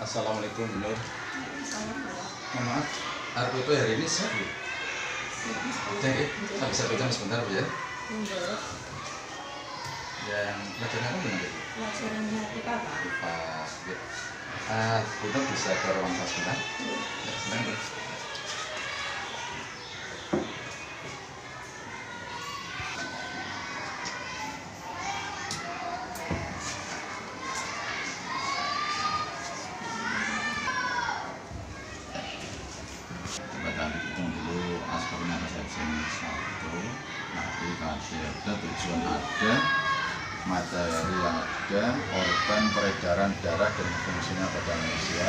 Assalamualaikum Bu Nur. Mohon maaf, RPP hari ini saya Bu. Oke, saya bisa pegang sebentar Bu ya. Yang pelajaran apa Bu? Pelajarannya IPA Pak. IPA. Bu Nur bisa ke ruang kelas sebentar. Ya, sebentar Bu. Ada tujuan ada, materi yang ada, organ peredaran darah dan fungsinya pada manusia,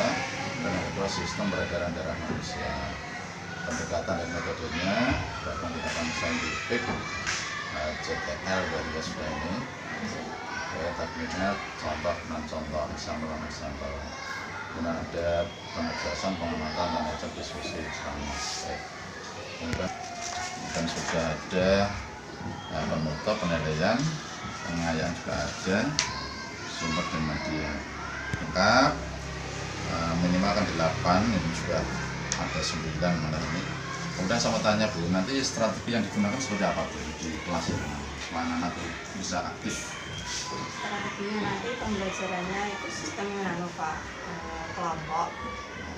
dan yang kedua sistem peredaran darah manusia. Pendekatan dan metodenya pendekatan saintifik, CTL dari sudah ini. Tekniknya contoh dan contoh, sampel. Kemudian ada penegasan, pengamatan dan ajak diskusi selama kemudian sudah ada penutup, penilaian, pengayaan juga ada, sumber dan media lengkap, minimal kan 8, ini juga ada 9 malam ini. Kemudian saya mau tanya Bu, nanti strategi yang digunakan seperti apa Bu di kelas ini supaya anak-anak bisa aktif? Strateginya nanti pembelajarannya itu sistem kelompok,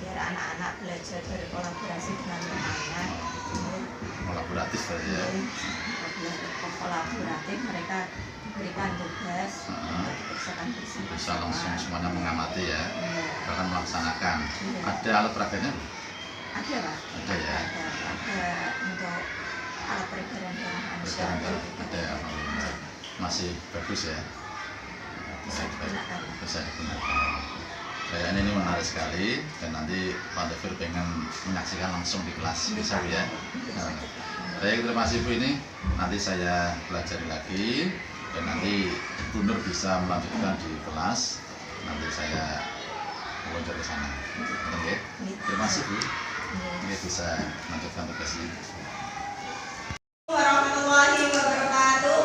biar anak-anak belajar berkolaborasi dengan temannya. Kolaboratif berarti ya? Kolaboratif, mereka diberikan tugas untuk dikerjakan bersama. Bisa langsung semuanya mengamati ya, bahkan melaksanakan. Ada alat peraganya Bu? Ada Pak. Ada ya? Ada untuk alat peredaran darah manusia. Ada, alhamdulillah. Masih bagus ya? Bisa digunakan. Bisa digunakan. Kayaknya ini menarik sekali, dan nanti Pak Devir pengen menyaksikan langsung di kelas, bisa Bu ya? Baik, terima kasih Bu, ini nanti saya pelajari lagi, dan nanti Bu Nur bisa melanjutkan di kelas, nanti saya meluncur ke sana. Oke, terima kasih Bu, ini bisa melanjutkan tugasnya. Warahmatullahi wabarakatuh.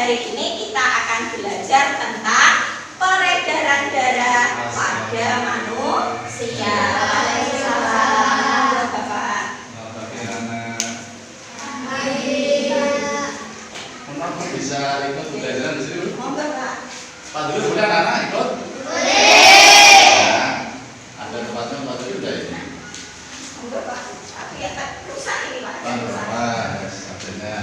hari ini kita akan belajar tentang peredaran darah pada manusia. Waalaikumsalam, Bapak. Bisa ikut pembelajaran di sini? Monggo, Pak. Pak Dulu boleh anak-anak ikut? Boleh. Nah, ada tempatnya Pak Dulu udah ini. Monggo, Pak. Tapi ya Pak, rusak ini, Pak. Pak Dulu, Rusak. Mas, adanya.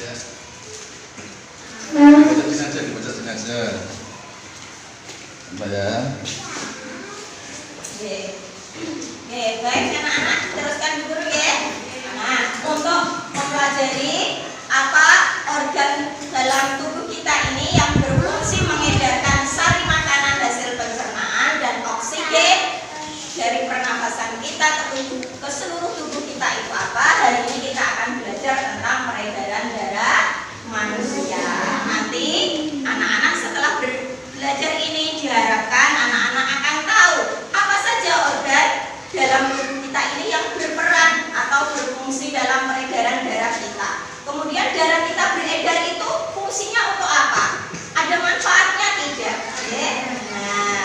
Ya. Dibacain aja. Coba ya. Oke. Oke, baik anak-anak, teruskan dulu ya. Nah, untuk mempelajari apa organ dalam tubuh kita ini yang berfungsi mengedarkan sari makanan hasil pencernaan dan oksigen dari pernafasan kita ke seluruh tubuh kita itu apa? Hari ini kita akan belajar tentang peredaran darah manusia. Nanti anak-anak setelah belajar ini diharapkan anak-anak akan tahu apa saja organ dalam tubuh kita ini yang berperan atau berfungsi dalam peredaran darah kita. Kemudian darah kita beredar itu fungsinya untuk apa? Ada manfaatnya tidak? Oke. Nah,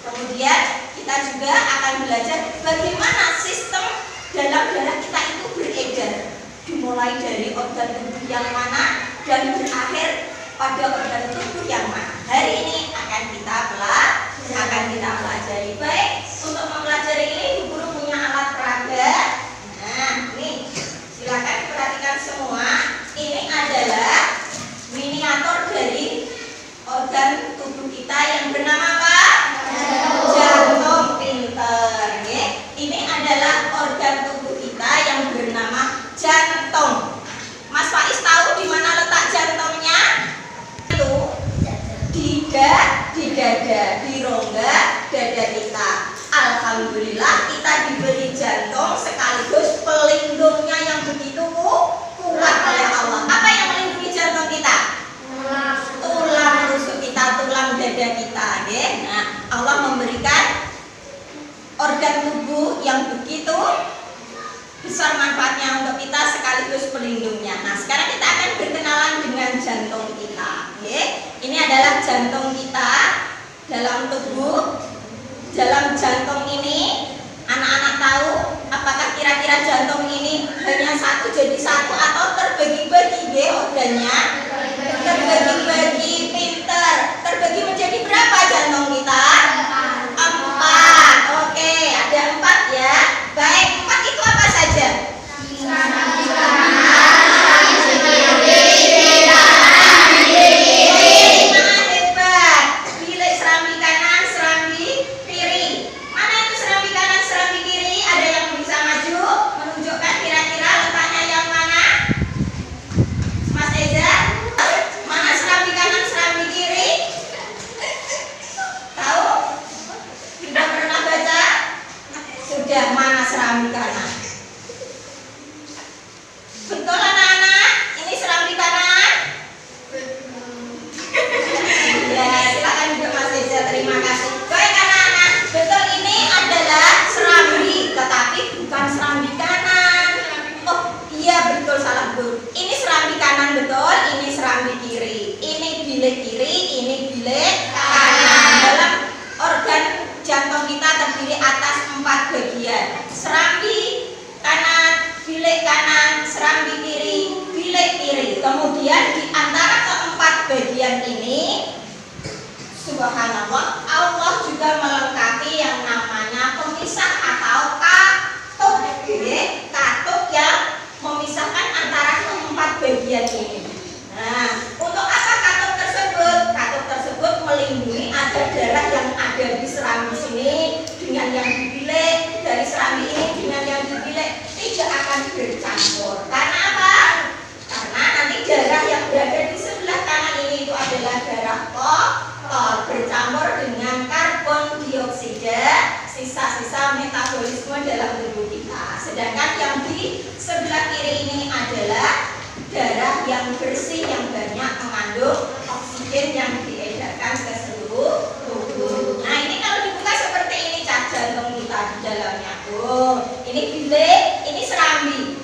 kemudian kita juga akan belajar bagaimana sistem dalam darah kita itu beredar. Dimulai dari organ tubuh yang mana dan berakhir pada organ tubuh yang mana. Hari ini akan kita pelajari. Baik, untuk mempelajari ini Bu Guru punya alat peraga. Nah, ini silakan diperhatikan semua. Ini adalah miniatur dari organ tubuh kita yang bernama apa? Jantung pinter. Ya. Ini adalah organ tubuh kita yang bernama jantung. Mas Faiz tahu di mana letak jantungnya? Itu di dada, di rongga dada kita. Alhamdulillah kita diberi jantung sekaligus pelindungnya yang begitu kuat oleh Allah. Apa yang melindungi jantung kita? Tulang rusuk kita, tulang dada kita. Ya. Nah, Allah memberikan organ tubuh yang begitu besar manfaatnya untuk kita sekaligus pelindungnya. Nah, sekarang kita akan berkenalan dengan jantung kita. Oke? Ini adalah jantung kita dalam tubuh. Dalam jantung ini, anak-anak tahu apakah kira-kira jantung ini hanya satu jadi satu atau terbagi-bagi organnya? Terbagi-bagi, pinter. Terbagi menjadi berapa jantung kita? 4. Oke, ada 4 ya. Baik, 4 itu apa saja? Hebat. Bilik serambi kanan, serambi kiri. Mana itu serambi kanan, serambi kiri? Ada yang bisa maju menunjukkan kira-kira letaknya yang mana? Mas Eza, mana serambi kanan, serambi kiri? Tahu? Sudah pernah baca? Sudah, mana serambi kanan? Betul anak-anak? Ini serambi kanan? Ya, silakan duduk Mas Eza, terima kasih. Baik anak-anak, betul ini adalah serambi, tetapi bukan serambi kanan. Oh iya betul, salah Bu. Ini serambi kanan betul, ini serambi kiri. Ini bilik kiri, ini bilik kanan. Dalam organ jantung kita terdiri atas 4 bagian. Serambi kanan, bilik kanan, serambi kiri, bilik kiri. Kemudian di antara keempat bagian ini, subhanallah, Allah juga melengkapi yang namanya pemisah atau katup. Katup yang memisahkan antara keempat bagian ini. Nah, untuk apa katup tersebut? Katup tersebut melindungi agar darah yang ada di serambi sini dengan yang di bilik, dari serambi ini dengan yang di bilik tidak akan bercampur. Karena apa? Karena nanti darah yang berada di sebelah kanan ini itu adalah darah kotor bercampur dengan karbon dioksida, sisa-sisa metabolisme dalam tubuh kita. Sedangkan yang di sebelah kiri ini adalah darah yang bersih yang banyak mengandung oksigen yang diedarkan ke seluruh tubuh. Nah, ini kalau dibuka seperti ini cat jantung kita di dalamnya. Oh, ini bilik, ini serambi.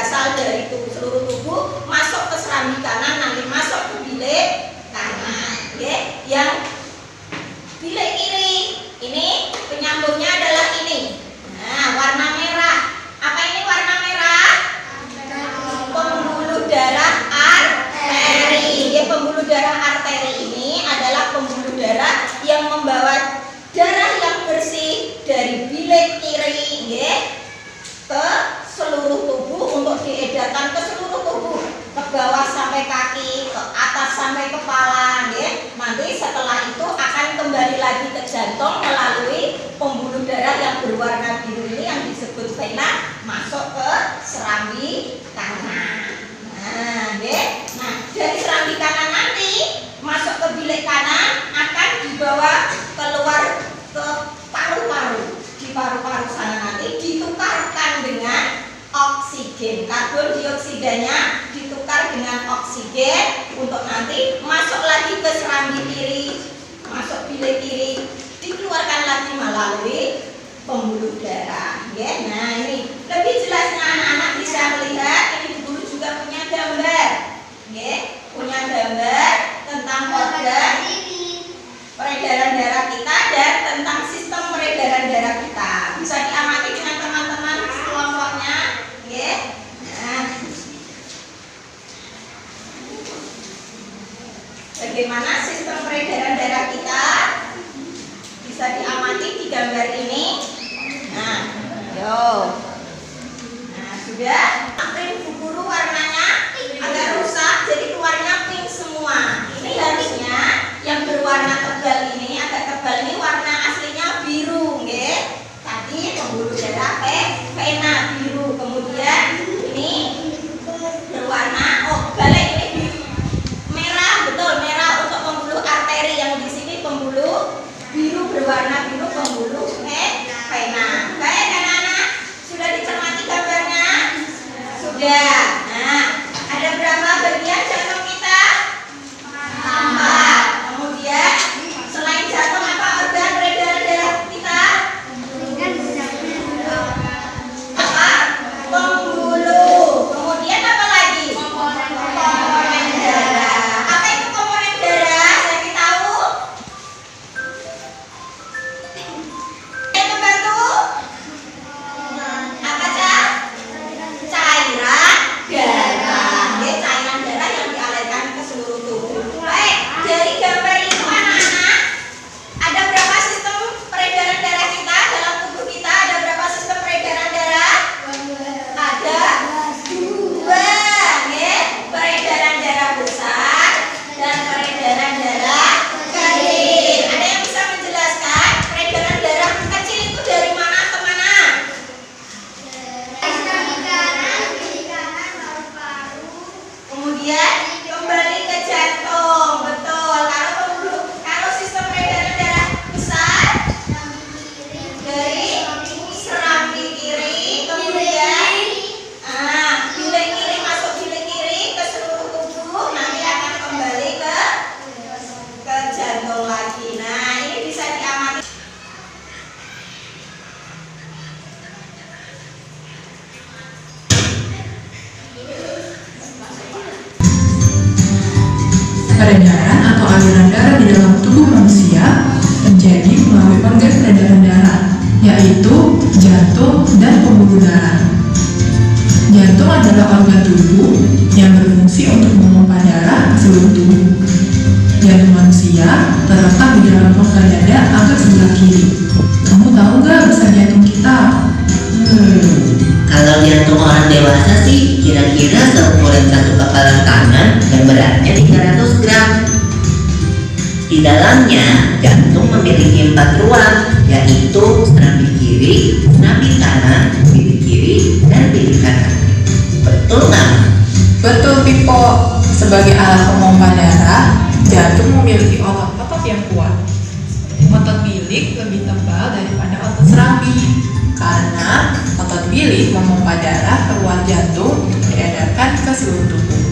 berasal dari seluruh tubuh masuk ke serambi kanan, nanti masuk ke bilik kanan. Oke, yang bilik kiri ini penyambungnya adalah ini. Nah, warna merah. Apa ini warna merah? Pembuluh darah arteri. Ya, pembuluh darah arteri ini adalah pembuluh darah yang membawa darah yang bersih dari bilik kiri, ya, ke seluruh tubuh untuk diedarkan ke seluruh tubuh, ke bawah sampai kaki, ke atas sampai kepala, ya. Nanti setelah itu akan kembali lagi ke jantung melalui pembuluh darah yang berwarna biru ini yang disebut vena masuk ke serambi kanan. Nah, ya. Nah, dari serambi kanan nanti masuk ke bilik kanan akan dibawa keluar ke paru-paru. Di paru-paru sana nanti ditukarkan dengan oksigen. Karbon dioksidanya ditukar dengan oksigen untuk nanti masuk lagi ke serambi kiri, masuk bilik kiri, dikeluarkan lagi melalui pembuluh darah. Ya, nah ini lebih jelasnya anak-anak bisa melihat. Ini guru juga punya gambar, ya, punya gambar tentang organ peredaran darah kita dan tentang sistem peredaran darah kita. Bisa diamati dengan teman-teman kelompoknya, ya. Nah, bagaimana sistem peredaran darah kita? Bisa diamati di gambar ini. Nah, yo. Nah, sudah. Pink Bu Guru warnanya agak rusak, jadi keluarnya pink semua. Ini harusnya yang berwarna tebal ini, agak tebal ini warna aslinya biru, nggih. Tadi pembuluh darah vena biru, kemudian ini berwarna balik ini merah, betul, merah untuk pembuluh arteri, yang di sini pembuluh biru berwarna biru pembuluh vena. Baik anak-anak, sudah dicermati gambarnya? Sudah. Nah, ada berapa bagian jantung kita? 4. Kemudian selain jantung apa organ peredaran darah kita? Apa? Pembuluh. Kemudian apa lagi? Komponen darah. Apa itu komponen darah? Saya tahu. Yang membantu? Apa Cak? Cairan darah. Ya, cairan darah yang dialirkan ke seluruh tubuh. Baik, dari gambar itu anak-anak, ada berapa sistem peredaran darah kita dalam tubuh kita? Ada berapa sistem peredaran darah? Ada 2, ya. Peredaran darah besar dan peredaran darah kecil. Ada yang bisa menjelaskan peredaran darah kecil itu dari mana ke mana? Kemudian kembali ke jantung, betul. Kalau sistem peredaran darah besar dari serambi kiri, kemudian bilik kiri masuk bilik kiri ke seluruh tubuh, nanti akan kembali ke jantung lagi. Nah, ini bisa diamati. Peredaran atau aliran darah di dalam tubuh manusia terjadi melalui organ peredaran darah, yaitu jantung dan pembuluh darah. Jantung adalah organ tubuh yang berfungsi untuk memompa darah ke seluruh tubuh. Jantung manusia terletak di dalam rongga dada agak sebelah kiri. Kamu tahu nggak besar jantung kita? Kalau jantung orang dewasa sih kira-kira seukuran satu kepalan tangan dan beratnya 300 gram. Di dalamnya jantung memiliki 4 ruang, yaitu serambi kiri, serambi kanan, bilik kiri, dan bilik kanan. Betul nggak? Betul Pipo. Sebagai alat pemompa darah, jantung memiliki otot-otot yang kuat. Otot bilik lebih tebal daripada otot serambi, karena otot bilik memompa darah keluar jantung untuk diedarkan ke seluruh tubuh.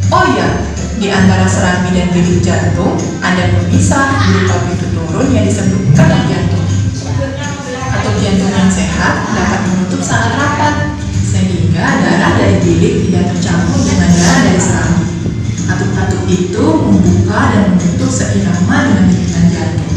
Oh ya, di antara serambi dan bilik jantung ada pemisah berupa pintu turun yang disebut kedok jantung. Atau jantung yang sehat dapat menutup sangat rapat, sehingga sehingga darah dari bilik tidak tercampur dengan darah dari serambi. Katup-katup itu membuka dan menutup seirama dengan denyutan jantung.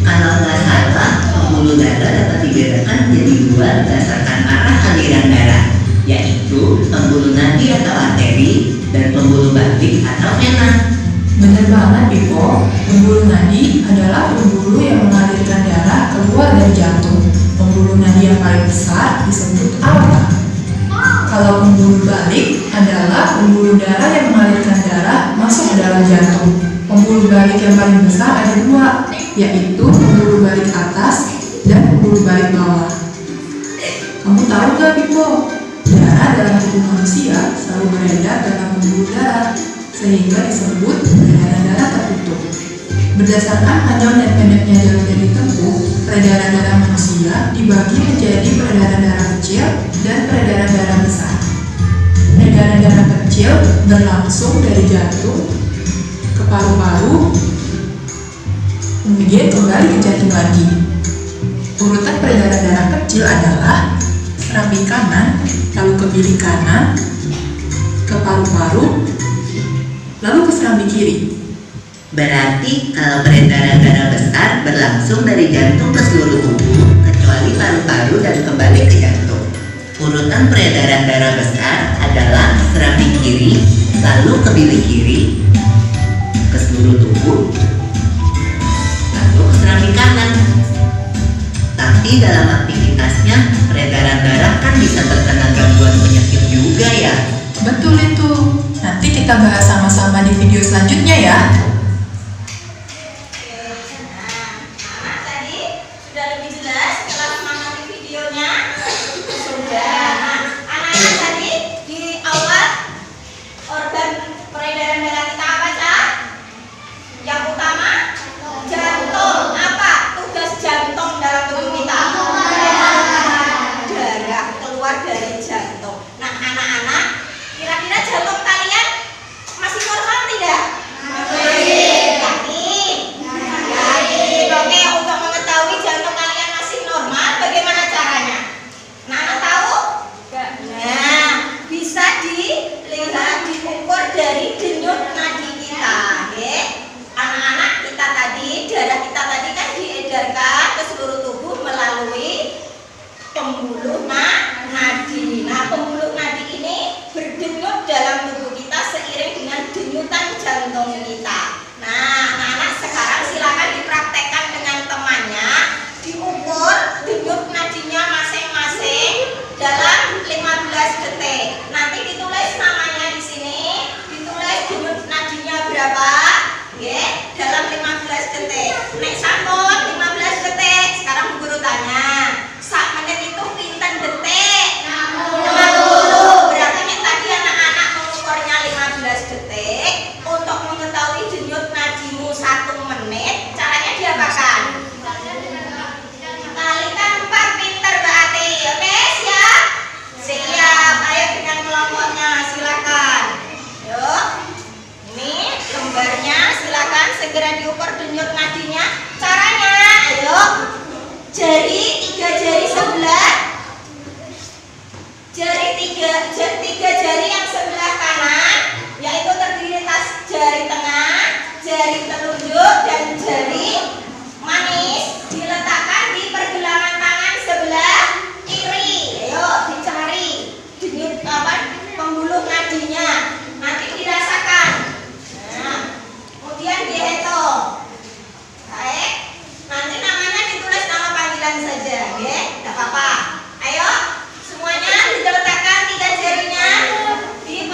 Kalau nggak salah, pembuluh darah dapat dibedakan menjadi dua berdasarkan arah aliran darah, yaitu pembuluh nadi atau arteri dan pembuluh balik atau vena. Benar banget, Pipo. Pembuluh nadi adalah pembuluh yang mengalirkan darah keluar dari jantung. Pembuluh nadi yang paling besar disebut aorta. Kalau pembuluh balik adalah pembuluh darah yang mengalirkan darah masuk ke dalam jantung. Pembuluh balik yang paling besar ada dua, yaitu pembuluh balik atas dan pembuluh balik bawah. Kamu tahu gak, Pipo? Darah dalam tubuh manusia selalu beredar dalam pembuluh darah, sehingga disebut peredaran darah tertutup. Berdasarkan panjang dan pendeknya jalur yang ditempuh, peredaran darah manusia dibagi menjadi peredaran darah kecil dan peredaran darah besar. Peredaran darah kecil berlangsung dari jantung ke paru-paru, kemudian kembali ke jantung lagi. Urutan peredaran darah kecil adalah serambi kanan, lalu ke bilik kanan, ke paru-paru, lalu ke serambi kiri. Berarti kalau peredaran darah besar berlangsung dari jantung ke seluruh tubuh, kecuali paru-paru dan kembali ke jantung. Urutan peredaran darah besar adalah serambi kiri, lalu ke bilik kiri, ke seluruh tubuh, lalu ke serambi kanan. Tapi dalam aktivitasnya, peredaran darah kan bisa terkena gangguan penyakit juga ya. Betul itu. Nanti kita bahas sama-sama di video selanjutnya ya. Nah, tadi sudah lebih jelas setelah menonton videonya. Sudah. Nah, anak-anak tadi di awal organ peredaran darah kita apa, Cak? Yang utama jantung. Apa tugas jantung dalam tubuh kita? Darah keluar dari jantung. Nah, anak-anak, kira-kira jantung kalian masih normal tidak? Yakin? Oke, untuk mengetahui jantung kalian masih normal, bagaimana caranya? Nana tahu? Nah, bisa dilihat, diukur dari denyut nadi kita. Oke? Anak-anak, kita tadi, darah kita tadi kan diedarkan ke seluruh tubuh melalui pembuluh nadi. Nah, pembuluh nadi ini berdenyut dalam tubuh kita seiring dengan denyutan jantung kita. Nah, anak-anak sekarang silakan dipraktekkan dengan temannya, diukur denyut nadinya masing-masing dalam 15 detik. Nanti ditulis namanya di sini, ditulis denyut nadinya berapa, ya, dalam 15 detik. Nek sampun 15 detik. Sekarang guru tanya, sak menit itu pinten detik? 60. Berarti nek tadi anak-anak mengukurnya 15 detik. Untuk mengetahui denyut nadimu 1 menit, caranya diapakan? Kalikan 4, pinter berarti. Oke, siap? Siap. Ayo dengan kelompoknya, silakan. Yuk. Ini lembarnya, silakan segera diukur denyut nadinya. Caranya, ayo. Jari 3 jari sebelah. Tiga jari yang sebelah kanan, yaitu terdiri atas jari tengah, jari telunjuk, dan jari manis, diletakkan di pergelangan tangan sebelah kiri. Ayo dicari denyut pembuluh nadinya. Nanti dirasakan. Nah, kemudian dihitung. Baik. Nanti namanya ditulis nama panggilan saja, ya, tidak apa-apa. Ayo, semuanya diletakkan 3 jarinya di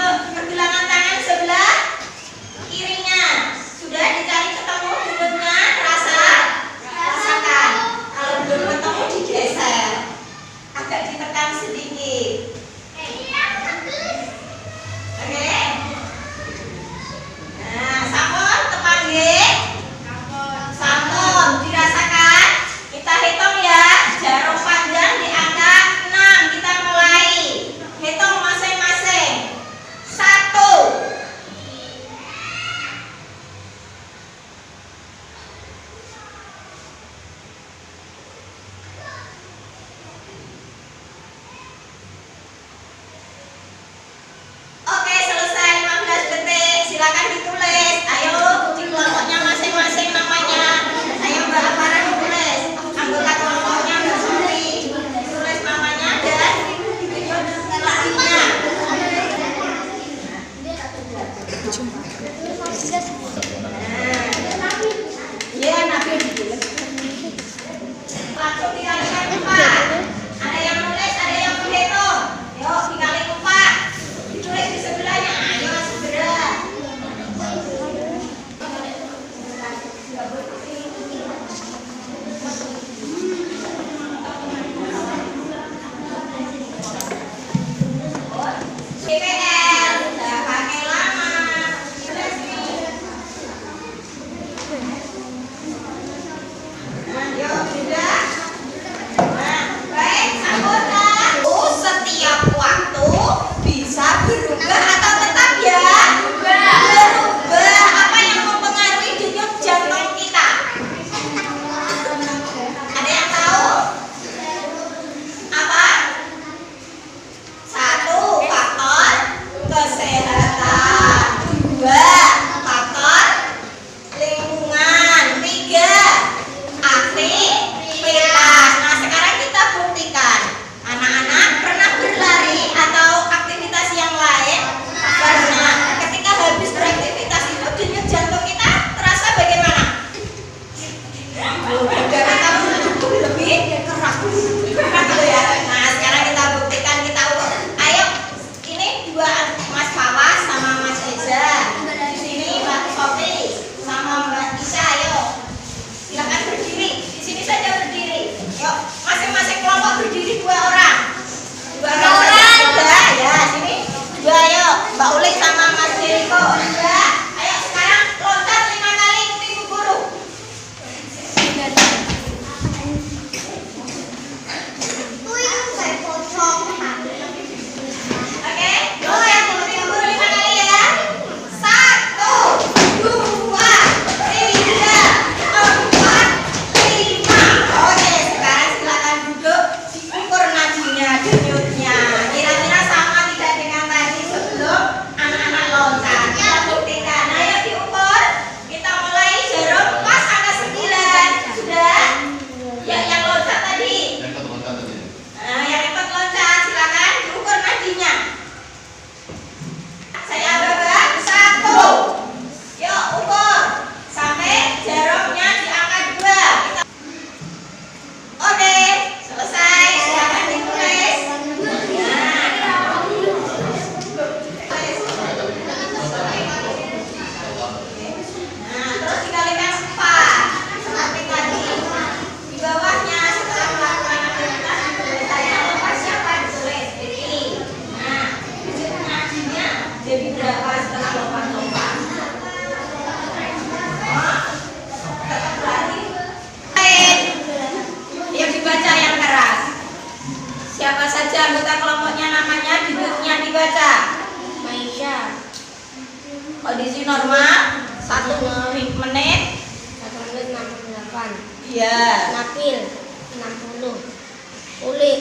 normal 1 menit 68. ya. Nabil 60. Ulik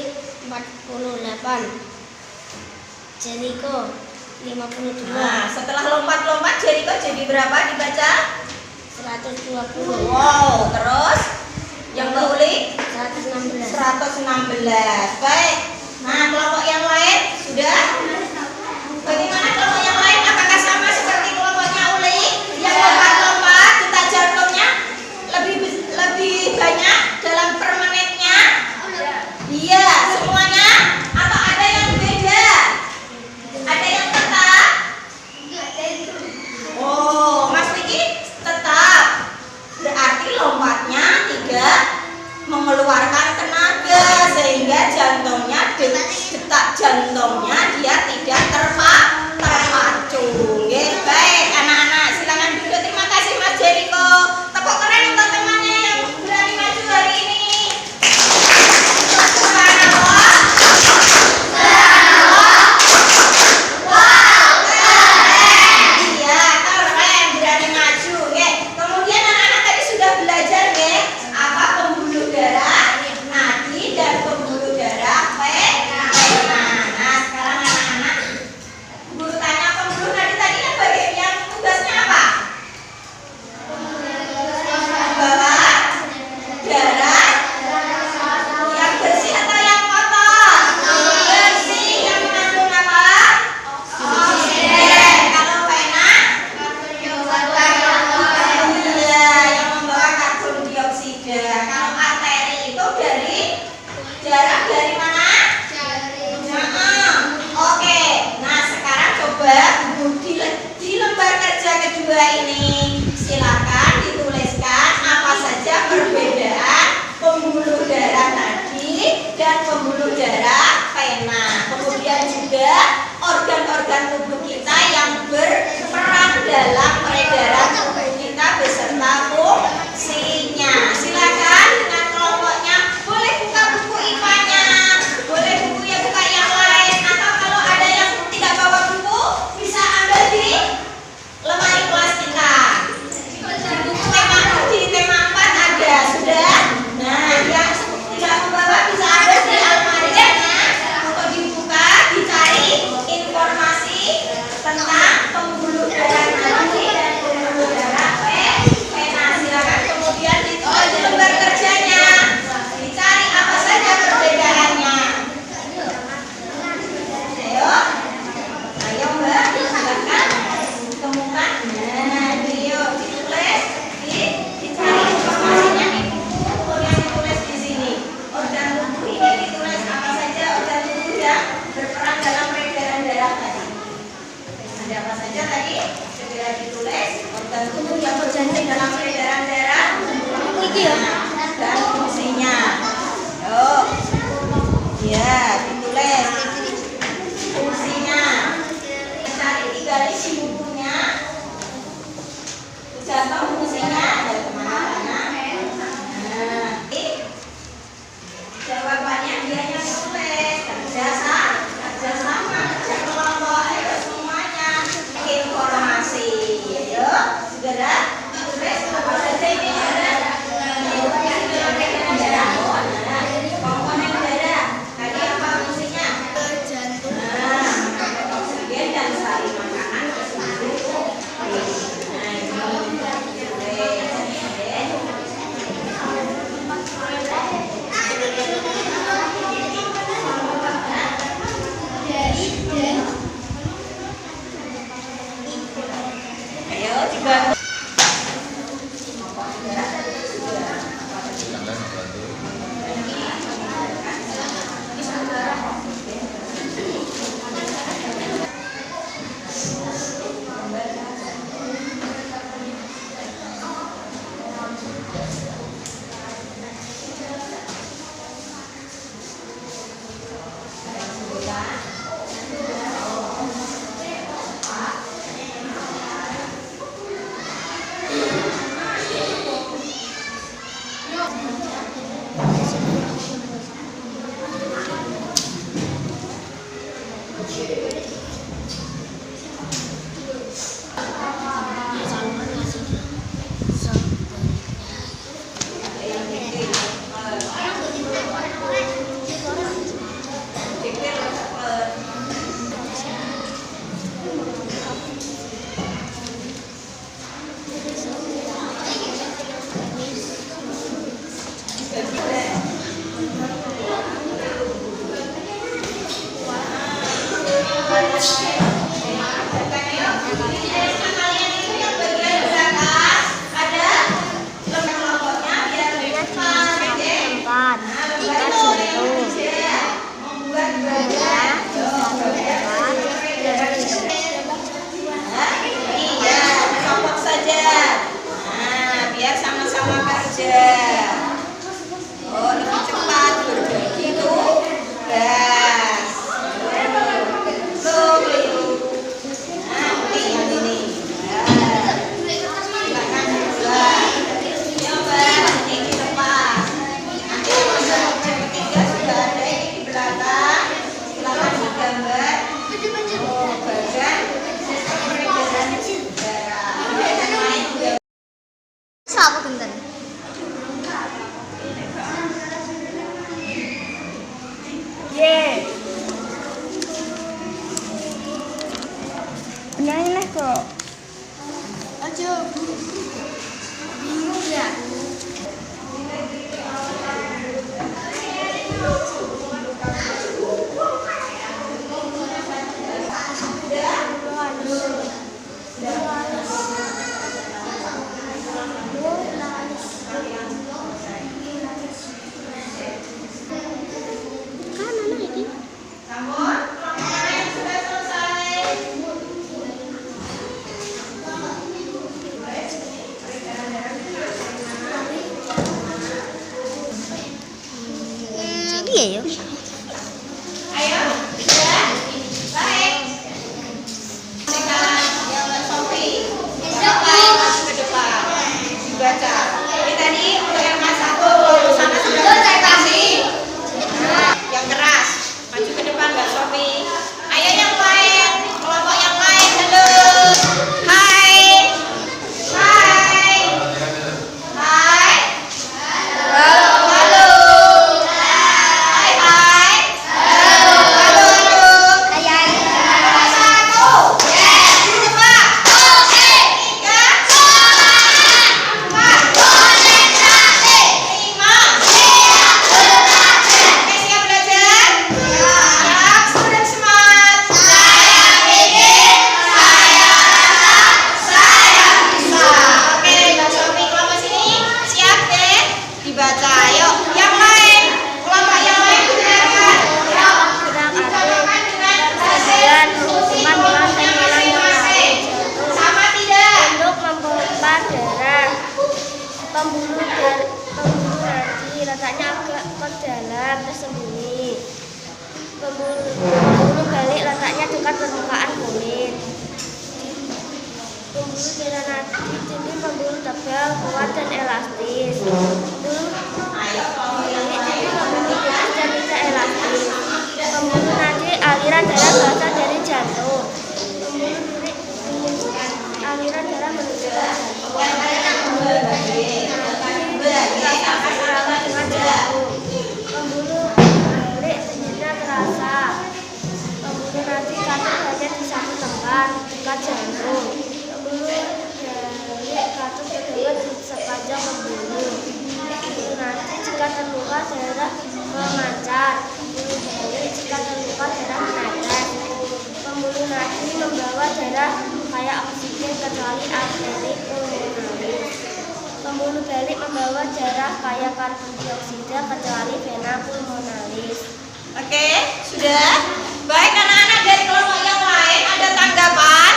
48. Jericho 52. Nah, setelah lompat-lompat Jericho jadi berapa dibaca? 120. Wow, terus yang ke Uli 116. 116. Baik. Nah, kelompok yang lain sudah? Bagaimana kelompok yang lain? Apakah sama seperti kelompoknya Uli? Yang lompat-lompat detak jantungnya lebih banyak dalam per menitnya? Iya, semuanya? Atau ada yang beda? Ada yang tetap? Oh, Mas Vicky tetap. Berarti lompatnya tidak mengeluarkan tenaga sehingga jantungnya detak jantungnya dia tidak terpacu. Oke, baik anak-anak silakan duduk. Terima kasih Mas Jericho. Tepuk keren untuk temannya yang berani maju hari ini. Subhanallah. Iya, keren berani maju. Oke. Kemudian anak-anak tadi sudah belajar apa pembuluh darah, nadi dan pembuluh darah vena. Nah, sekarang anak-anak guru tanya pembuluh nadi tadi kan bagian tugasnya apa? Membawa darah yang bersih atau yang kotor? Bersih, yang mengandung apa? Oksigen. Kalau vena? Iya, yang membawa karbon dioksida. Kalau arteri itu dari jarak dari mana? Oke. Nah, sekarang coba di lembar kerja kedua ini silakan dituliskan apa saja perbedaan pembuluh darah nadi dan pembuluh darah vena. Kemudian juga organ-organ tubuh kita yang berperan dalam peredaran tubuh kita beserta fungsinya. Silakan dengan kelompoknya. Boleh buka buku IPA-nya, boleh bukunya buka yang lain, atau kalau ada yang tidak bawa buku bisa ambil di lemari kelas kita. Di tema 4 ada sudah. Nah, yang tidak membawa bisa ada di almarinya untuk dibuka, dicari informasi tentang pembuluh darah nadi dan pembuluh darah vena. Silakan kemudian ditulis di lembar kerjanya, dicari apa saja perbedaannya. Ayo Mbak, silakan temukan. Nah, yuk ditulis, dicari informasinya di buku yang ditulis di sini. Organ tubuh ini ditulis apa saja organ tubuh yang berperan dalam peredaran darah tadi. Ada apa saja tadi? Segera ditulis organ tubuh yang berfungsi dalam peredaran darah dan fungsinya. Yuk, ya ditulis fungsinya. Cari 3 list di bukunya. Contoh fungsinya ada kemana-mana. Nah, jawabannya dia yang tulis. Kerja sama, kerja kelompok, ayo semuanya informasi. Ayo segera tulis apa saja ini ada. Komponen darah. Tadi apa fungsinya? Jantung. Nah, mengangkat oksigen dan saring makanan ke seluruh tubuh. Nah, ini ayo dibantu. Yang lain bantu. Kalian itu yang bagian belakang ada kelompoknya biar lebih cepat. Empat. Tiga jantung. Membuat iya, kelompok saja. Nah, biar sama-sama kerja. Oh, lebih cepat berbagi tugas. Tuh, nah, ini. Silakan dibuat. Coba ini dilepas. Nanti kelompok yang ketiga sudah ada ini di belakang. Silakan digambar. Oh, bagian sistem peredaran darah. Yang lain juga. Siapa genten? Nyanyi lah kok. Aja. Bingung ya. Namun, kelompok yang sudah selesai. Iya ya. Ayo, tiga, baik. Sekarang yang Sofi, depan, masuk ke depan, dibaca. Ini tadi untuk yang kelas 1, sana sudah saya kasih. Nah, yang keras, maju ke depan Mbak Sofi. Ayo yang lain, kelompok yang lain, halo. Hai. Hai. Hai. Halo. Halo. Hai, hai. Halo. Halo. Kelas 1. Yes. Cepat. Oke. 3. Semangat. 4. Konsentrasi. 5. Siap. Oke, siap belajar? Siap. Student semangat. Saya bikin, saya rasa, saya bisa. Oke, Mbak Sofi, kelompok sini siap deh dibaca. Yuk, yang lain, kelompok yang lain dengarkan. Yuk, dicocokkan dengan hasil hitungan masing-masing. Sama tidak? Untuk memompa darah, pembuluh nadi letaknya agak ke dalam tersembunyi. Pembuluh balik letaknya dekat permukaan kulit. Pembuluh darah nadi ini pembuluh tebal, kuat dan elastis. Pembuluh Ayo, kelompok yang balik lain. ini pembuluh tipis dan tidak elastis. Pembuluh nadi aliran darah berasal dari jantung. Pembuluh duri aliran darah menuju ke jantung. Pembuluh balik senyumnya terasa. Pembuluh nadi katup hanya di satu tempat dekat jantung. Pembuluh balik katup terdapat di sepanjang pembuluh. Pembuluh nadi jika terluka darah memancar. Pembuluh balik jika terluka darah menetes. Pembuluh nadi membawa darah kayak oksigen kecuali arteri pulmonalis. Pembuluh balik membawa darah kayak karbon dioksida kecuali vena pulmonalis. Oke, sudah? Baik anak-anak dari kelompok yang lain, ada tanggapan?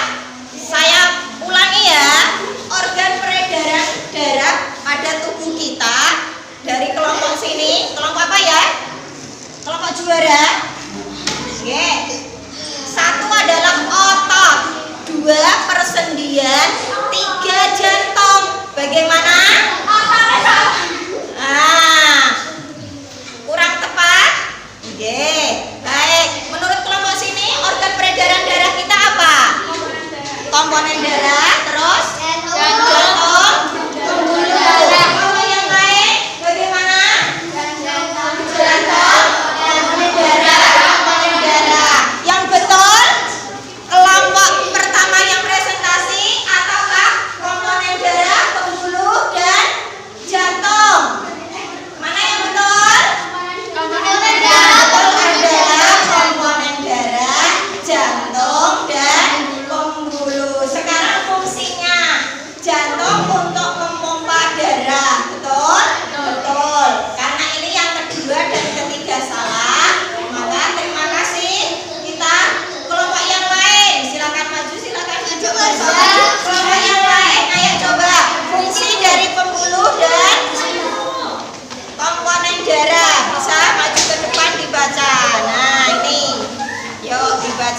Saya ulangi ya, organ peredaran darah pada tubuh kita dari kelompok sini, kelompok apa ya? Kelompok juara. Oke. 1 adalah otot, 2 persendian, 3 jantung. Bagaimana? Kurang tepat? Oke, baik. Menurut kelompok sini, organ peredaran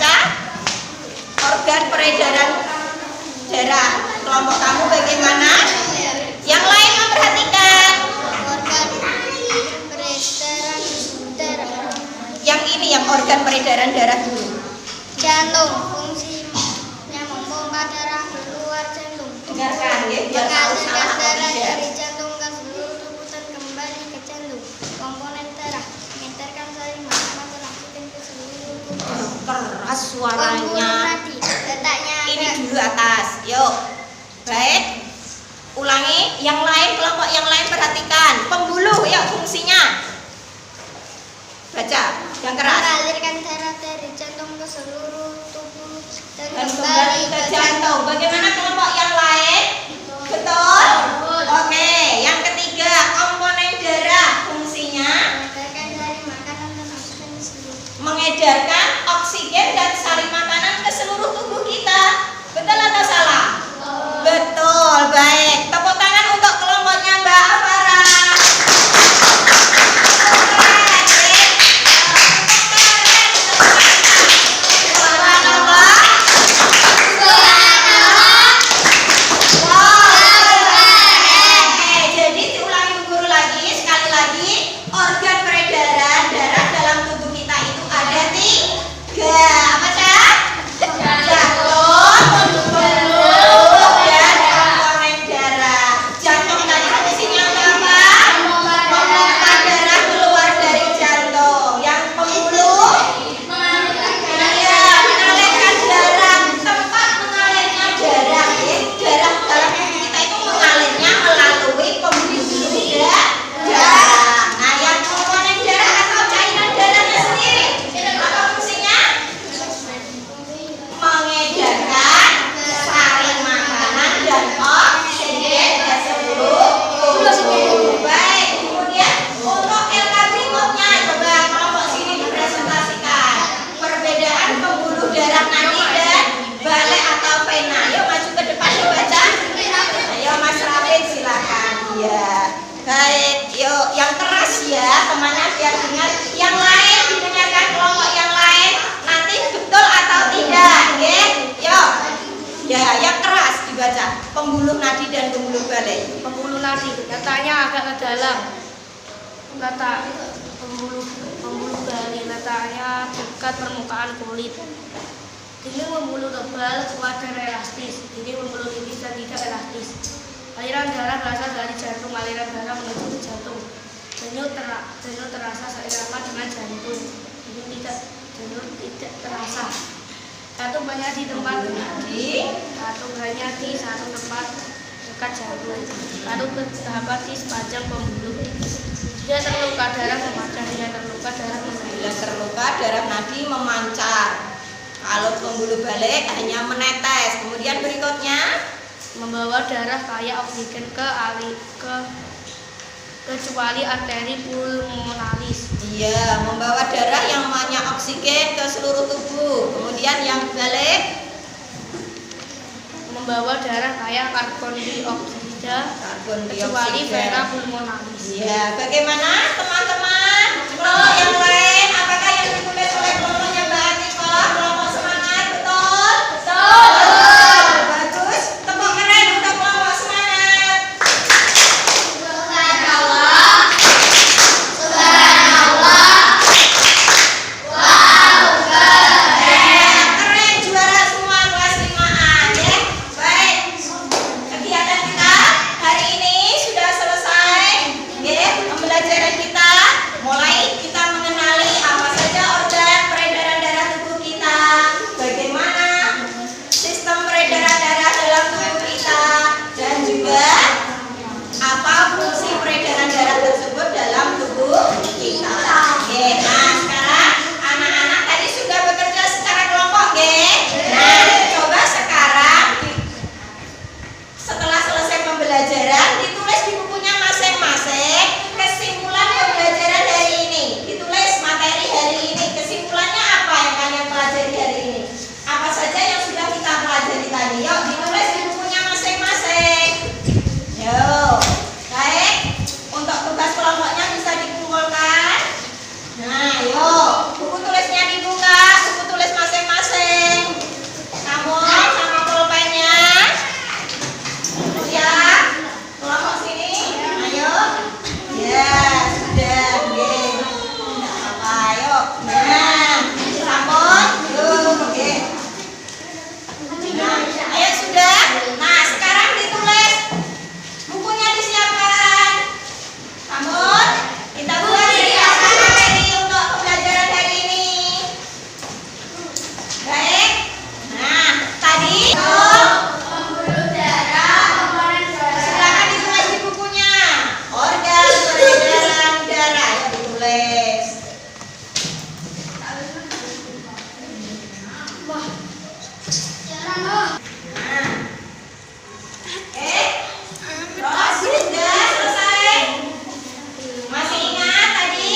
baca organ peredaran darah. Kelompok kamu bagaimana? Yang lain memperhatikan. Organ peredaran darah. Yang ini yang organ peredaran darah dulu. Jantung, fungsinya memompa darah keluar jantung. Dengarkan ya, biar tahu salah Mengalirkan atau darah tidak. dari jantung ke seluruh tubuh dan kembali ke jantung. Komponen darah mengantarkan sari makanan dan oksigen ke seluruh tubuh. Keras Pembuluh suaranya. nadi, letaknya Ini ada. dulu atas. Yuk. Baik. Ulangi. Yang lain, kelompok yang lain perhatikan. Pembuluh ya fungsinya. Baca. Yang keras. Mengalirkan darah dari jantung ke seluruh tubuh dan Dan kembali ke jantung. Bagaimana kelompok yang lain? Betul? Oke. Yang ketiga, komponen darah fungsinya mengedarkan sari makanan dan oksigen ke seluruh. mengedarkan oksigen dan sari makanan ke seluruh tubuh kita. Betul atau salah? Betul. Baik. Tepuk tangan untuk kelompoknya Mbak Afara. Jadi diulangi Bu Guru lagi, sekali lagi. Organ peredaran darah dalam tubuh kita itu ada 3. Apa Cak? Jantung, pembuluh, dan komponen darah. Jantung tadi fungsinya apa? Memompa darah keluar dari jantung. Yang pembuluh mengalirkan darah. Tempat mengalirnya darah ya. Darah dalam tubuh kita itu mengalirnya melalui pembuluh darah. Nah, yang komponen darah atau cairan darahnya sendiri apa fungsinya? Mengedarkan sari makanan dan oksigen ke seluruh tubuh. Baik, kemudian untuk LK berikutnya coba kelompok sini dipresentasikan perbedaan pembuluh darah nadi dan balik atau vena. Yuk maju ke depan dibaca. Ayo Mas Rafid silakan. Ya. Baik, yuk yang keras ya temannya biar dengar. Yang lain didengarkan kelompok yang lain nanti betul atau tidak, nggih? Yuk. Ya, yang keras dibaca. Pembuluh nadi dan pembuluh balik. Pembuluh nadi letaknya agak ke dalam. Letak pembuluh balik letaknya dekat permukaan kulit. Ini pembuluh tebal, kuat dan elastis. Ini pembuluh tipis dan tidak elastis. Aliran darah berasal dari jantung. Aliran darah menuju ke jantung. Denyut terasa seirama dengan jantung. Denyut tidak terasa. Jantung banyak di tempat satu tempat dekat jantung. Jantung terdapat di sepanjang pembuluh. Jika terluka darah memancar. Jika terluka darah memancar. Bila terluka darah nadi memancar. Kalau pembuluh balik hanya menetes. Kemudian berikutnya Membawa darah kaya oksigen kecuali arteri pulmonalis. iya, membawa darah yang banyak oksigen ke seluruh tubuh. Kemudian yang balik Membawa darah kaya karbon dioksida karbon kecuali dioksida. vena pulmonalis. Iya, bagaimana teman-teman? Kelompok yang lain, apakah yang ditulis oleh kelompoknya Mbak Atika? Kelompok semangat, betul? Betul. Bagus. Tepuk keren untuk kelompok semangat. Keren, juara semua kelas 5A ya. Baik. Kegiatan kita hari ini sudah selesai. Ya, pembelajaran kita mulai kita mengenal Nah. Terus sudah selesai. Masih ingat tadi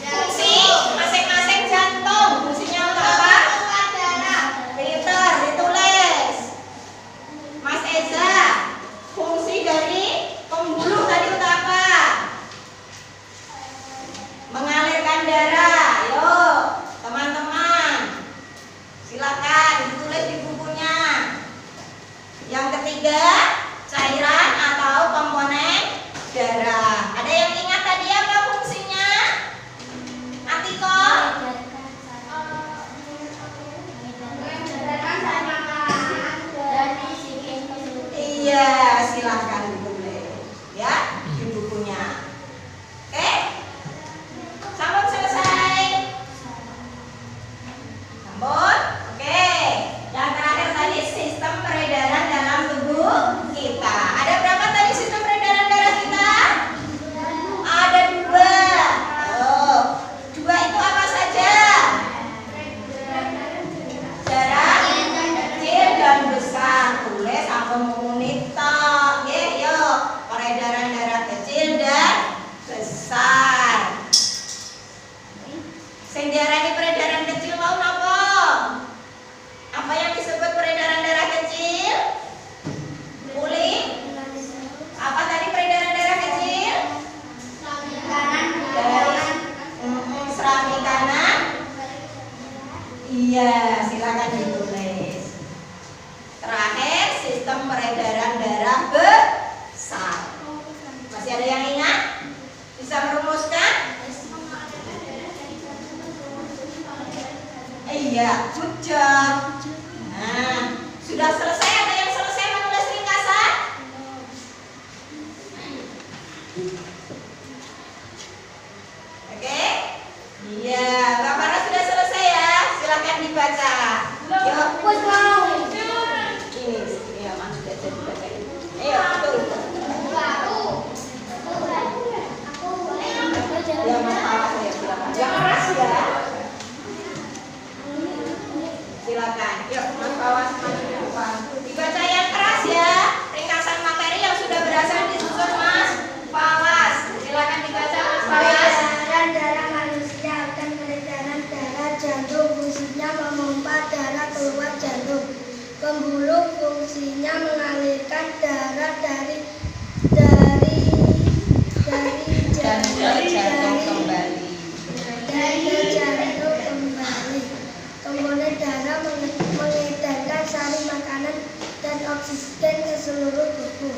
fungsi masing-masing jantung? Fungsinya untuk apa? Pinter, ditulis. Mas Eza, fungsi dari pembuluh tadi untuk apa? Mengalirkan darah. Yo, teman-teman, silakan ditulis di bukunya. Yang ketiga, cairan atau komponen darah. Ada yang ingat tadi apa fungsinya? Atiko? Iya, silakan ditulis ya di bukunya. Oke? Sambut selesai. Sambut. Oke. Yang terakhir tadi sistem peredaran dalam tubuh kita. Ada berapa tadi sistem peredaran darah kita? Ada 2. Oh, 2 itu apa saja? Darah kecil dan besar. Tulis apa munita. Nggih, yo. Peredaran darah kecil dan besar. Sing diarani peredaran kecil mau napa? Apa yang disebut peredaran darah kecil? Pulih? Apa tadi peredaran darah kecil? Dari serami kanan. Iya, silakan ditulis. Terakhir, sistem peredaran darah besar. Masih ada yang ingat? Bisa merumuskan? Iya, good job. Nah, sudah selesai. Ada yang selesai menulis ringkasan? Oke? Iya, Mbak Farah sudah selesai ya. Silakan dibaca. Yuk. Ini ya, Mas sudah jadi baca. Ayo, betul. Ya, Mas Farah ya, silakan. Yang keras ya. Silakan. Yuk, Mas Fawas maju ke depan. Dibaca yang keras ya. Ringkasan materi yang sudah berhasil disusun Mas Fawas. Silakan dibaca Mas Fawas. Peredaran darah manusia akan peredaran darah jantung, fungsinya memompa darah keluar jantung. Pembuluh fungsinya mengalirkan darah dari jantung kembali. Dari jantung kembali. Komponen darah mengedarkan sari makanan dan oksigen ke seluruh tubuh.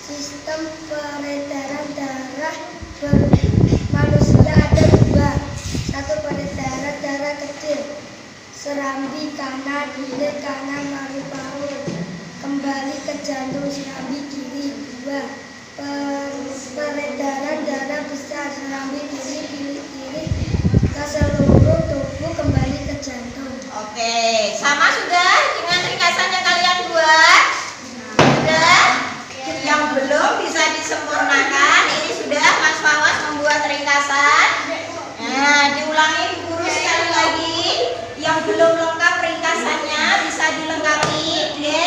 Sistem peredaran darah manusia ada 2. 1 peredaran darah kecil, serambi kanan, hilir kanan, paru-paru kembali ke jantung, serambi kiri. 2 peredaran darah besar, serambi kiri ke seluruh tubuh kembali ke jantung. Oke, sama sudah dengan ringkasan yang kalian buat? Sudah? Yang belum bisa disempurnakan. Ini sudah Mas Fawas membuat ringkasan. Nah, diulangi guru sekali lagi. Yang belum lengkap ringkasannya bisa dilengkapi. Oke?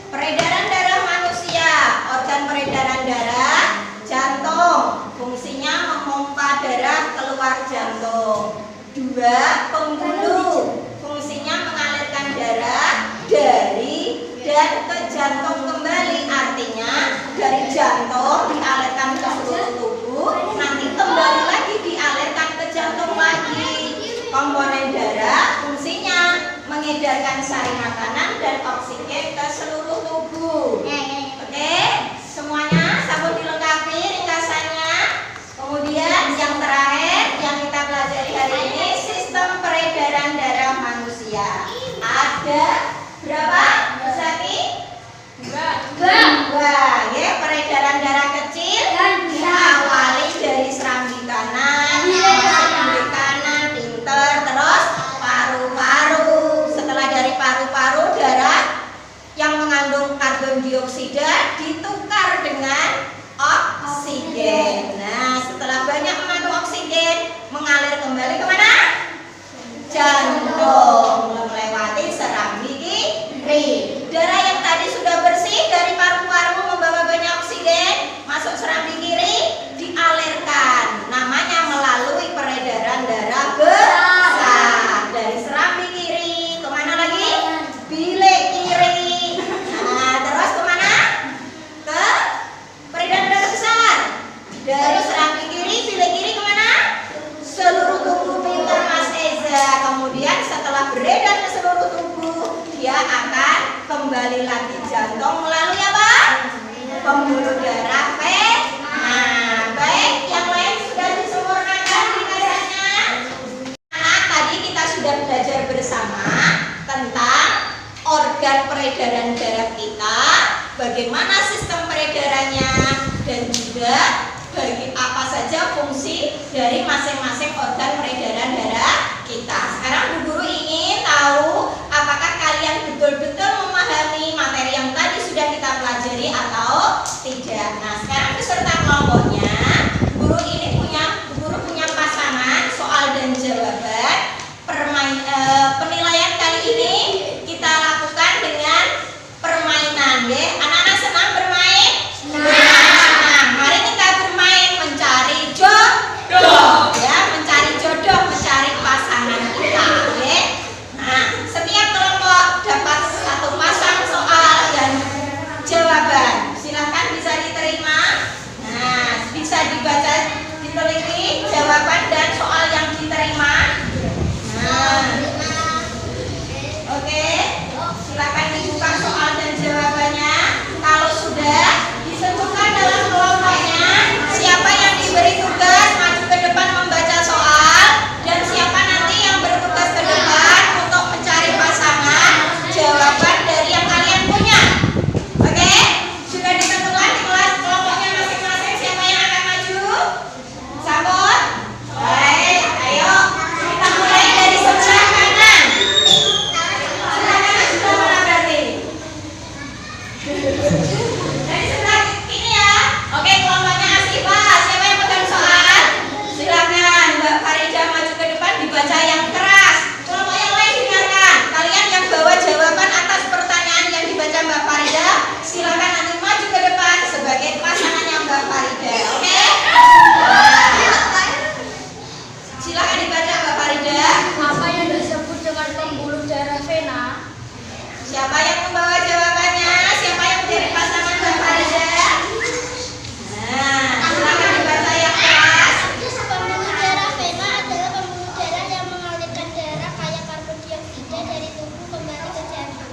Peredaran darah manusia, organ peredaran darah, jantung, fungsinya memompa darah keluar jantung. 2 pembuluh, fungsinya mengalirkan darah dari dan ke jantung kembali. Artinya dari jantung dialirkan ke seluruh tubuh, nanti kembali lagi dialirkan ke jantung lagi. Komponen darah fungsinya mengedarkan sari makanan dan oksigen ke seluruh tubuh. Oke, semuanya sabun dilengkapi ringkasannya. Kemudian yang terakhir yang kita pelajari hari ini, sistem peredaran darah manusia. Ada berapa? Zaki? 2. Ya, peredaran darah kecil diawali dari serambi kanan, masuk kiri kanan, pinter, terus paru-paru. Setelah dari paru-paru, darah yang mengandung karbon dioksida ditukar dengan oksigen. Nah, setelah banyak mengandung oksigen, mengalir kembali kemana? Jantung, melewati kembali lagi jantung melalui apa? Pembuluh darah vena. Baik, yang lain sudah disempurnakan ringkasannya. Nah, tadi kita sudah belajar bersama tentang organ peredaran darah kita, bagaimana sistem peredarannya, dan juga bagi apa saja fungsi dari masing-masing organ peredaran darah kita. Sekarang Bu Guru ingin tahu apakah kalian betul-betul memahami materi yang tadi sudah kita pelajari atau tidak. Nah, sekarang beserta kelompoknya, Bu Guru punya pasangan soal dan jawaban. Penilaian kali ini kita lakukan dengan permainan, ya. Anak-anak senang bermain? Nah, mari kita bermain mencari jodoh, ya, mencari jodoh, mencari pasangan kita, ya. Nah, setiap kelompok dapat satu pasang soal dan jawaban. Silakan bisa diterima. Nah, bisa dibaca, diteliti jawaban dan soal yang diterima. Nah, oke, silakan dibuka soal dan jawabannya. Kalau sudah ditentukan dalam kelompoknya, siapa yang diberi tugas maju ke depan membaca soal dan siapa nanti yang bertugas ke depan untuk mencari pasangan jawaban dari yang kalian punya. Oke, sudah ditentukan di kelas kelompoknya masing-masing siapa yang akan maju? Sambut. Baik, ayo kita mulai dari sebelah kanan. Silakan sudah mana berarti? Dari sebelah kiri ya. Oke, kelompoknya Asifa. Siapa yang pegang soal? Silakan Mbak Farida maju ke depan dibaca yang keras. Kelompok yang lain dengarkan. Kalian yang bawa jawaban atas pertanyaan yang dibaca Mbak Farida, silakan nanti maju ke depan sebagai pasangannya Mbak Farida. Oke? Silakan dibaca Mbak Farida. Apa yang disebut dengan pembuluh darah vena? Siapa yang membawa jawabannya? Siapa yang menjadi pasangan Mbak Farida? Nah, silakan dibaca yang keras. Pembuluh darah vena adalah pembuluh darah yang mengalirkan darah kaya karbon dioksida dari tubuh kembali ke jantung.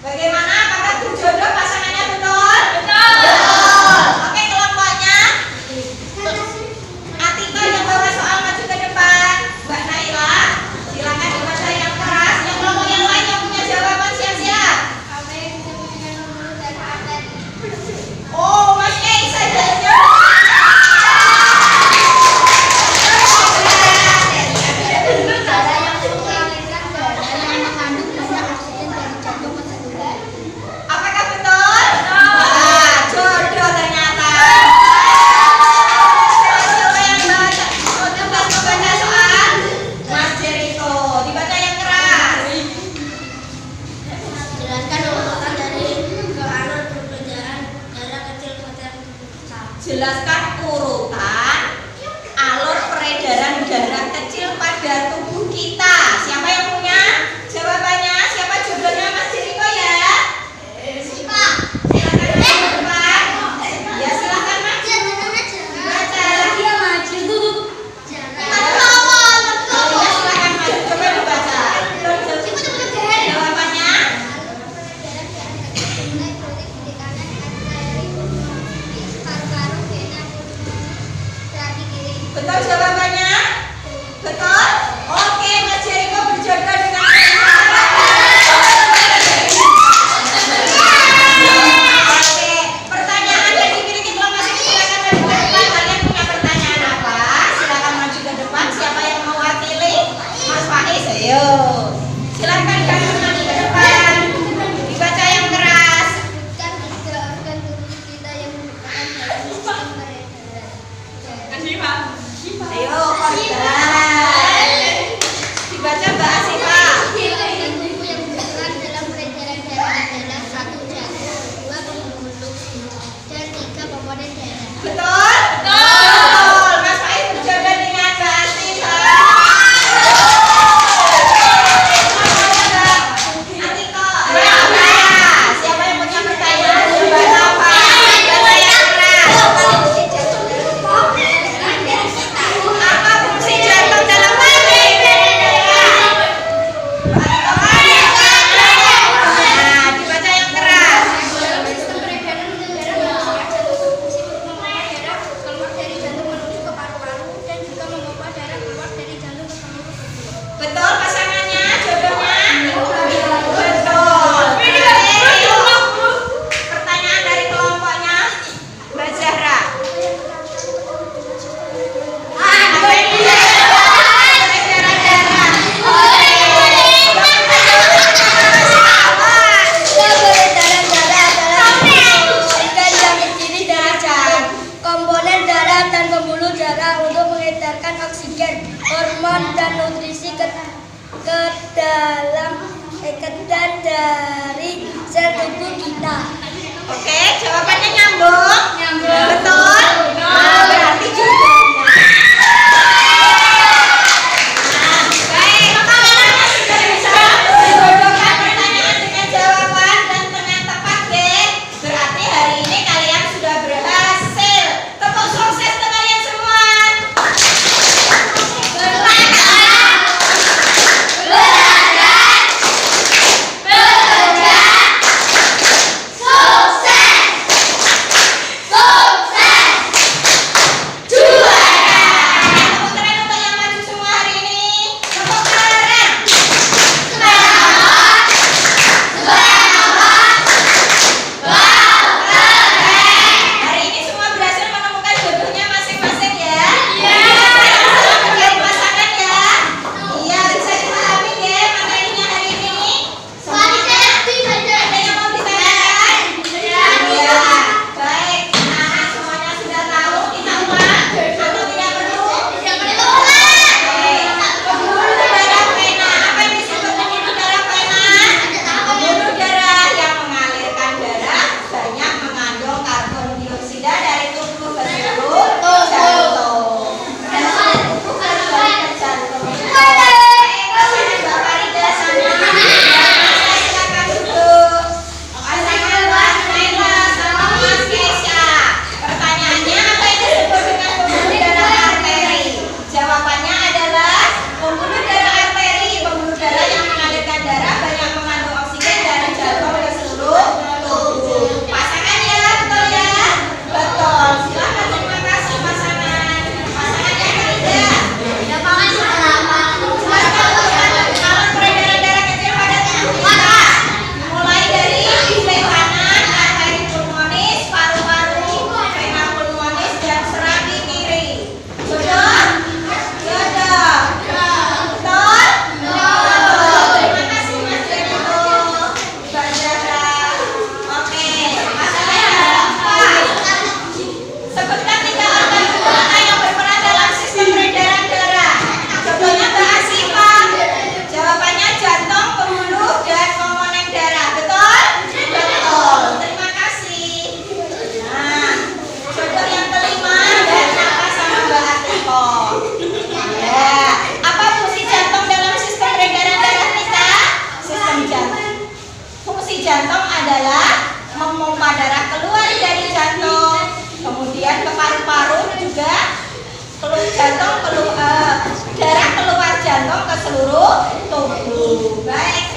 Bagaimana? Apakah berjodoh pasangannya betul? Betul. Oke, kelompoknya Atika yang bawa soal maju ke depan. Mbak Naila, silakan dibaca yang keras. Yang kelompok yang lain yang punya jawaban siap-siap. Apa yang disebut dengan pembuluh darah arteri? Oh, Mas Ei saja. Darah yang mengalirkan darah yang mengandung banyak oksigen dari jantung ke seluruh. Apakah betul? Wah, jodoh ternyata. Siapa yang baca? Tugas membaca soal? Mas Jeriko, dibaca yang keras. Jelaskan urutan dari alur perbedaan darah kecil pada besar. Jelaskan urutan alur peredaran darah kecil pada tubuh kita. Siapa yang punya jawabannya? Siapa jodohnya Mas Jeriko ya? Silakan maju ke depan. Ya, silakan maju. Baca. Dia maju. Ya, silakan maju. Coba dibaca. Jawabannya? bagian dari sel tubuh kita. Oke, jawabannya nyambung? Nyambung. Betul? Nah, berarti juga. Nah, baik, kalian sudah bisa membodohkan pertanyaan dengan jawaban dan dengan tepat, geng. Berarti hari ini kalian sudah berhasil. Tepuk sukses untuk kalian semua. Hari ini semua berhasil menemukan jodohnya masing-masing ya. Iya. Selamat mencari pasangan ya. Iya, bisa dipahami ya materinya hari ini. Semuanya ada yang mau ditanyakan? Iya. Baik. Nah, semuanya sudah tahu kita ulang atau tidak perlu? Tidak perlu. Pembuluh darah vena. Apa yang disebut pembuluh darah vena? Pembuluh darah yang mengalirkan darah banyak mengandung karbon dioksida dari tubuh ke seluruh jantung. Dan seluruh tubuh kembali ke jantung. Pasangan Bapak Rida sama saya silakan duduk. Pasangan Mbak Naila sama Mas Kesha. Pertanyaannya apa yang disebut dengan pembuluh darah arteri? Jawabannya adalah pembuluh darah arteri, pembuluh darah yang mengalirkan darah banyak mengandung oksigen dari jantung ke seluruh tubuh. Pasangan ya, betul ya? Betul. Silakan, terima kasih pasangan. Pasangan yang ketiga. Calon peredaran darah kecil pada tubuh kita. Mulai dari bile kanan, arteri pulmonis, paru-paru, vena pulmonis, dan serambi kiri. Jodoh? Jodoh. Betul? Betul. Terima kasih Mas Janito. Mbak Zahra. Oke, pasangan yang keempat. Sebutkan 3 organ tubuh kita yang berperan dalam sistem peredaran darah. Contohnya Mbak Asifa. Jawabannya jantung, pembuluh, dan komponen darah. Betul? Betul. Terima kasih. Nah, jodoh yang kelima dan apa sama Mbak Atiko. Ya, apa fungsi jantung dalam sistem peredaran darah kita? Sistem jantung. Fungsi jantung adalah memompa darah keluar dari jantung, kemudian ke paru-paru juga darah keluar jantung ke seluruh tubuh. Baik.